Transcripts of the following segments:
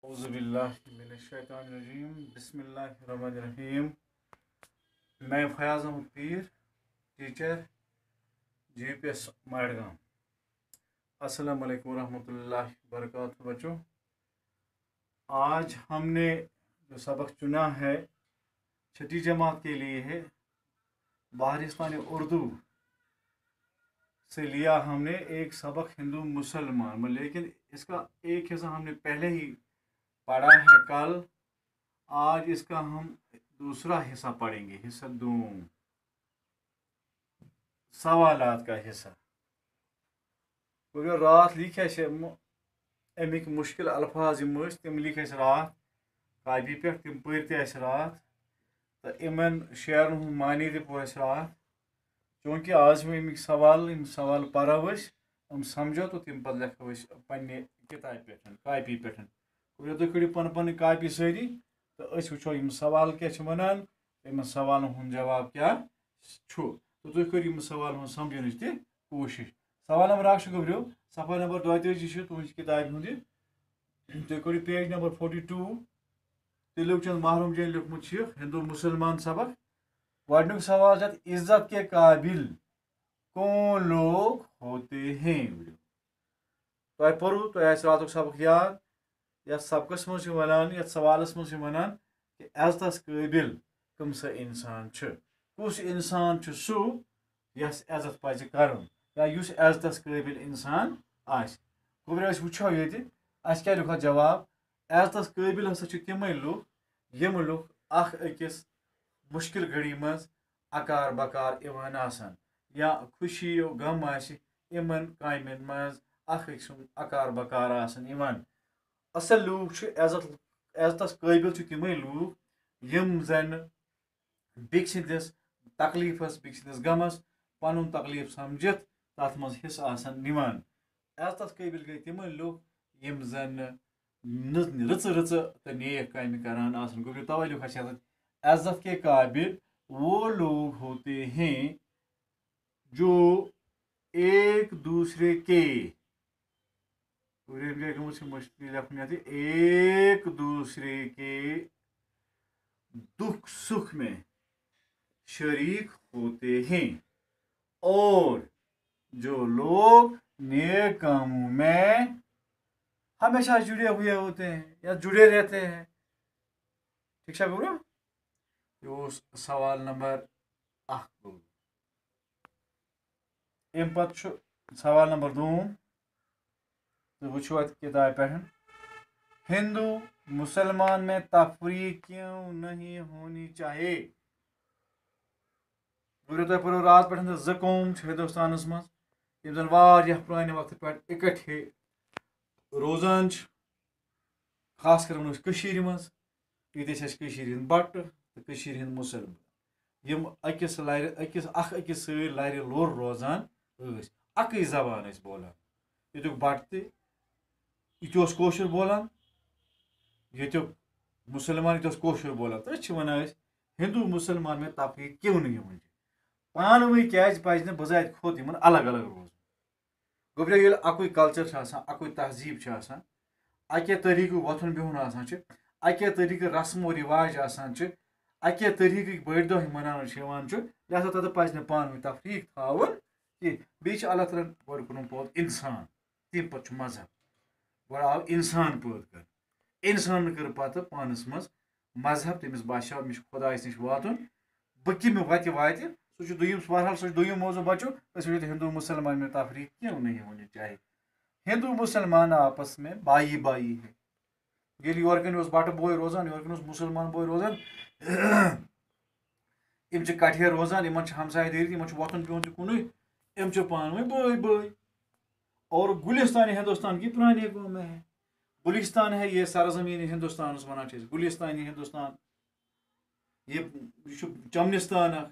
औज़ुबिल्लाहिमिनश्शैतानिर्रजीम बिस्मिल्लाहिर्रहमानिर्रहीम। मैं फयाज अहमद पीर, teacher GPS Madgaon. अस्सलाम वालेकुम रहमतुल्लाहि वबरकातुहू। बच्चों, आज हमने जो सबक चुना है छठी जमात के लिए है बहारिस्तान उर्दू से लिया हमने एक सबक हिंदू मुसलमान में, लेकिन इसका एक हिस्सा हमने पहले ही पढ़ा है कल। आज इसका हम दूसरा हिस्सा पढ़ेंगे, हिस्सा दूम, सवालात का हिस्सा। तो रात लिखे अमिक मुश्किल अल्फाज तम लिखे रात कापी पे, तम पर रात, तो इन शेरन हूँ मानी तो रात। चूँकि आज हम अमिक सवाल पढ़ो हम समझो तो तम पे लिखो पे किताब पे कापी पे। तुम करो पन पन कापी सारी तो वो सवाल क्या वन, इन सवाल हूँ जवाब क्या। तो तुम करो सवाल समझन कोशिश। सवाल नंबर 1 गबरो सफ़ा नंबर 32 तुम किताब हूँ। तुम करो पेज नंबर 42। तिलुक चंद महरूम जैन लिखमुत हिंदू मुसलमान सबक। गॉडनुक सवाल इज्जत के काबिल कौन लोग होते हैं। तुम पढ़ू तो रात सबक याद। या सबकस मज वन, ये सवालस मज वन कि इज्जत काबिल कम सा इंसान कुस इंसान सू यस इज्जत पज कर, या युस इज्जत काबिल इंसान आस। गोबर वो ये क्या लिखो जवाब। इज्जत काबिल हसा तमें लूख यम लूख अकिस मुश्किल घड़ी मज अकार बकार इवान आसान, या खुशी गम आमन कामन मज अकार बकार आसान इवान। असल लूख इज्जत काबिल तमें लूख यम जन बेक सदिस तकलीफस बेक सदिस गमस पन तकलीफ समझित तथ मज हिस्स आसान निवान। इज्जत काबिल गई तमें लूख यम जन रच रच तो नेक काम करान आसान। गोबर तवे लिखा इज्जत के काबिल वो लोग होते हैं जो एक दूसरे के एक दूसरे के दुख सुख में शरीक होते हैं, और जो लोग नेक कामों में हमेशा जुड़े हुए होते हैं या जुड़े रहते हैं। ठीक है गुरु, यो सवाल नंबर 1। अम पे सवाल नंबर 2। तो वो किताब पे हिंदू मुसलमान में तफरीक क्यों नहीं होनी चाहिए। तो पढ़ो रात पे ज कौम हिंदुस्तान मज जन पुराने वक्त पे इकट्ठे रोजान, खास कर मज ये बट तो मुसलमान यम अकिस लर लोर रोजान अक जबान बोलान। ये बट तोशर बोलान, ये मुसलमान ये कोशर बोलान। तो वन हिंदू मुसलमान में तफरीक क्यों नहीं होनी। पान वन क्या पज बजात खुद इन अलग अलग रोज। गोबर ये अकुई कल्चर अकुई तहजीब अके तरीक वथुन बिहुन अके तरीक रस्म व रिवाज अके तरीक बड़ दह मनान लिहाजा तब पज पान वन तफरीक थावन बी अल्लाह ताला गोड कोन पौध इंसान तम पे मजहब गोड आव इंसान पौध कर। इंसान कर पत पानस मज मजहब तमिस बाशा मे खुदायस नश वातुन बह कम वत वात सह दुयम बहरहाल सह दुयम मौजू बचो। हिंदू मुसलमान में तफरीक क्यों नहीं होनी चाहिए। हिंदू मुसलमान आपस में बाई बाई है। ये योरकन बट बोय रोजान योरकन मुसलमान बोय रोजान इन कठे रोजान इन हमसाय दरी इन वथुन बिहुन तुन इन पान वन बोय बोय। और गुलिस्तान हिंदुस्तान की पुरानी कौम है। गुलिस्तान है ये सरजमीन हिंदुस्तान वन गुलिस्तान हिंदुस्तान। ये चमनिस्तान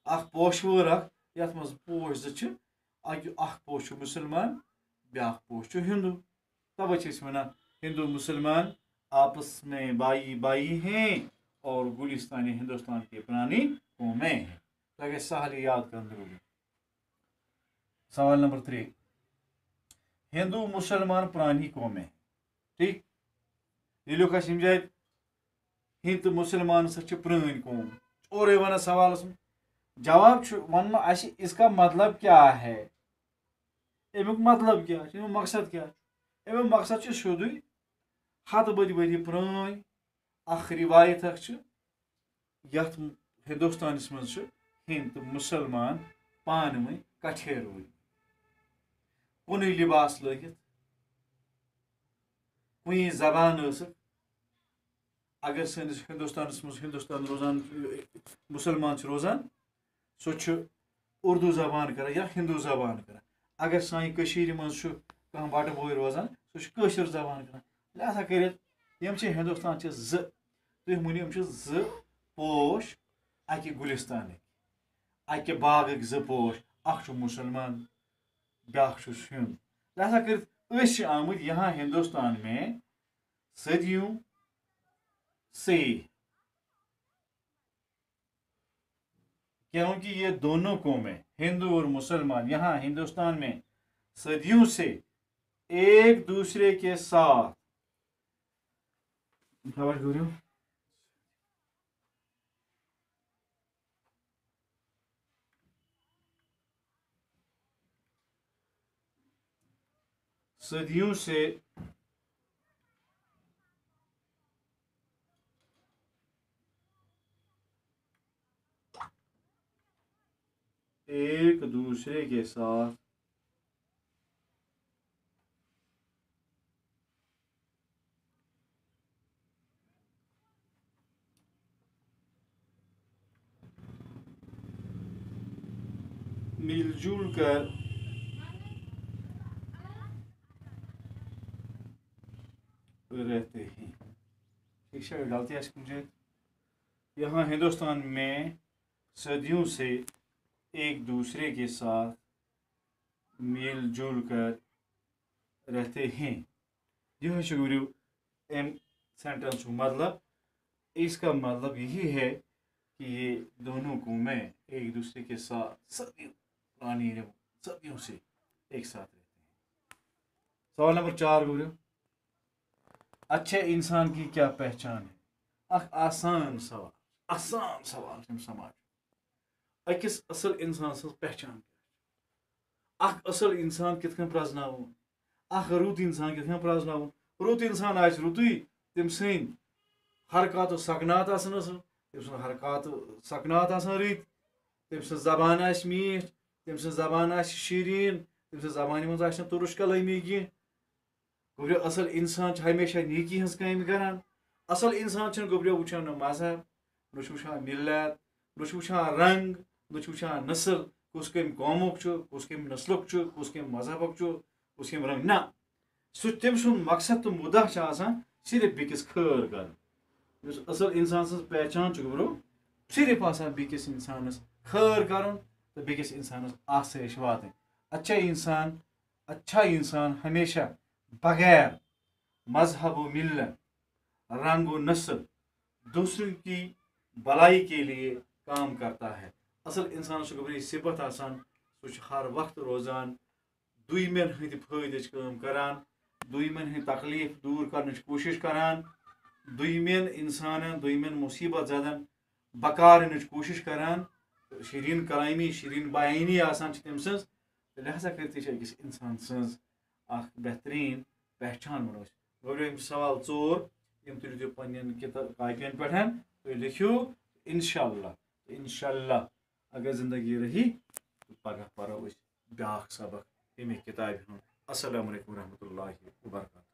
पोशवर ये मज पोश अख पोश मुसलमान ब्या पोश हिंदू। तब वन हिंदू मुसलमान आपस में बाई बाई हैं और गुलिस्तान हिंदुस्तान की पुरानी कौमें हैं। तो सहल याद कर जरूरी। सवाल नंबर 3। हिंदू मुसलमान पुरानी कौमें, ठीक। یہ لوگ اس جائے ہند تو مسلمان سا پرٲنۍ قوم اورے ونان سوالس جواب ون اس کا مطلب کیا ہے امیک مطلب کیا امیک مقصد کیا امیک مقصد سیودے ہتھ بٔدی ؤری پرٲنۍ اخ روایت یتھ ہندوستانس مز ہند تو مسلمان پانہٕ ؤنۍ کٹھے روٗدۍ کُنُے لباس لٲگِتھ کُنی زبان ٲسٕکھ اگر سٲنِس ہندوستانس مز ہندوستان روزان مسلمان روزان سُہ اردو زبان کران یا ہندو زبان کران اگر سانہِ کٔشیٖرِ منٛز چھُ کانٛہہ بٹہٕ بوے روزان سُہ چھُ کٲشِر زبان کران لہذا کٔرِتھ یِم چھِ ہندوستان چھِ زٕ تُہۍ ؤنِو یِم چھِ زٕ پوش اکہِ گُلِستانٕکۍ اکہِ باغٕکۍ زٕ پوش اکھ چھُ مُسلمان بیاکھ چھُ ہیوٚنٛد لہذا کٔرِتھ أسۍ چھِ آمٕتۍ یہاں ہندوستان میں صدیوں سے کیونکہ یہ دونوں قومیں ہندو اور مسلمان یہاں ہندوستان میں صدیوں سے ایک دوسرے کے ساتھ صدیوں سے ایک دوسرے کے ساتھ مل جل کر رہتے ہیں ٹھیک ہے غلطی ہے مجھے یہاں ہندوستان میں صدیوں سے ایک دوسرے کے ساتھ مل جل کر رہتے ہیں یہ شکریہ ایم سینٹنس مطلب اس کا مطلب یہی ہے کہ یہ دونوں قومیں ایک دوسرے کے ساتھ صدیوں سے ایک ساتھ رہتے ہیں سوال نمبر 4 گوریو اچھے انسان کی کیا پہچان ہے آسان سوال سماج اکس اصل انسان سن پہچان اصل انسان کت کن پرزناون رُت انسان کت کن پرزناون رُت انسان آس رُتُے تم سن حرکات و سکنات آسن اصل تم سن حرکات سکنات آسان رٕتۍ تم سن زبان آس میٖٹھ تم سن زبان آس شیرین تم سن زبانہِ منٛز آسہِ نہٕ تُرُش کلٲمی کینٛہہ گوٚبریو اصل انسان ہمیشہ نیکی ہنٛز کامہِ کران اصل انسان چھُنہٕ گوٚبریو وٕچھان نہ مذہب نہ چھُ وٕچھان ملت نہ چھُ وٕچھان رنگ نہ چھُ وٕچھان نسل کُس کمہِ قومُک چھُ کُس کمہِ نسلُک چھُ کُس کمہِ مذہبُک چھُ کُس کمہِ رنگ نہ سُہ تٔمۍ سُنٛد مقصد تہٕ مُدعا چھُ آسان صرف بیٚکِس خٲر کرُن یُس اصل انسان سٕنٛز پہچان چھُ گوٚبریو صرف آسان بیٚکِس انسانس خٲر کرُن تہٕ بیٚکِس انسانس آسٲیش واتٕنۍ اچھا انسان ہمیشہ بغیر مذہب و ملت رنگ و نسل دوسروں کی بلائی کے لیے کام کرتا ہے اصل انسان گوٚبریو صفت آسان سُہ ہر وقت روزان دویمین ہند فٲیدٕچ کٲم کران دویمین ہند تکلیف دور کرنٕچ کوٗشش کران دویمین انسانن دویمین مصیبت زدن بکارنٕچ کوٗشش کران شیرین کلامی شیرین بیانی آسان تٔمۍ سٕنٛز لہذا کٔرِتھ چھِ أکِس انسان سٕنٛز اکھ بہتریٖن پہچان ونو أسۍ گوٚبریو یِم سوال 4 یِم تُلِو تُہۍ پننٮ۪ن کاپین پٮ۪ٹھ تُہۍ لیکھِو انشاءاللہ اگر زندگی رہی پگہ پرو أسۍ بیٛاکھ سبق اَمے کِتابہِ ہُنٛد السلام علیکم ورحمتہ اللہ وبرکاتہ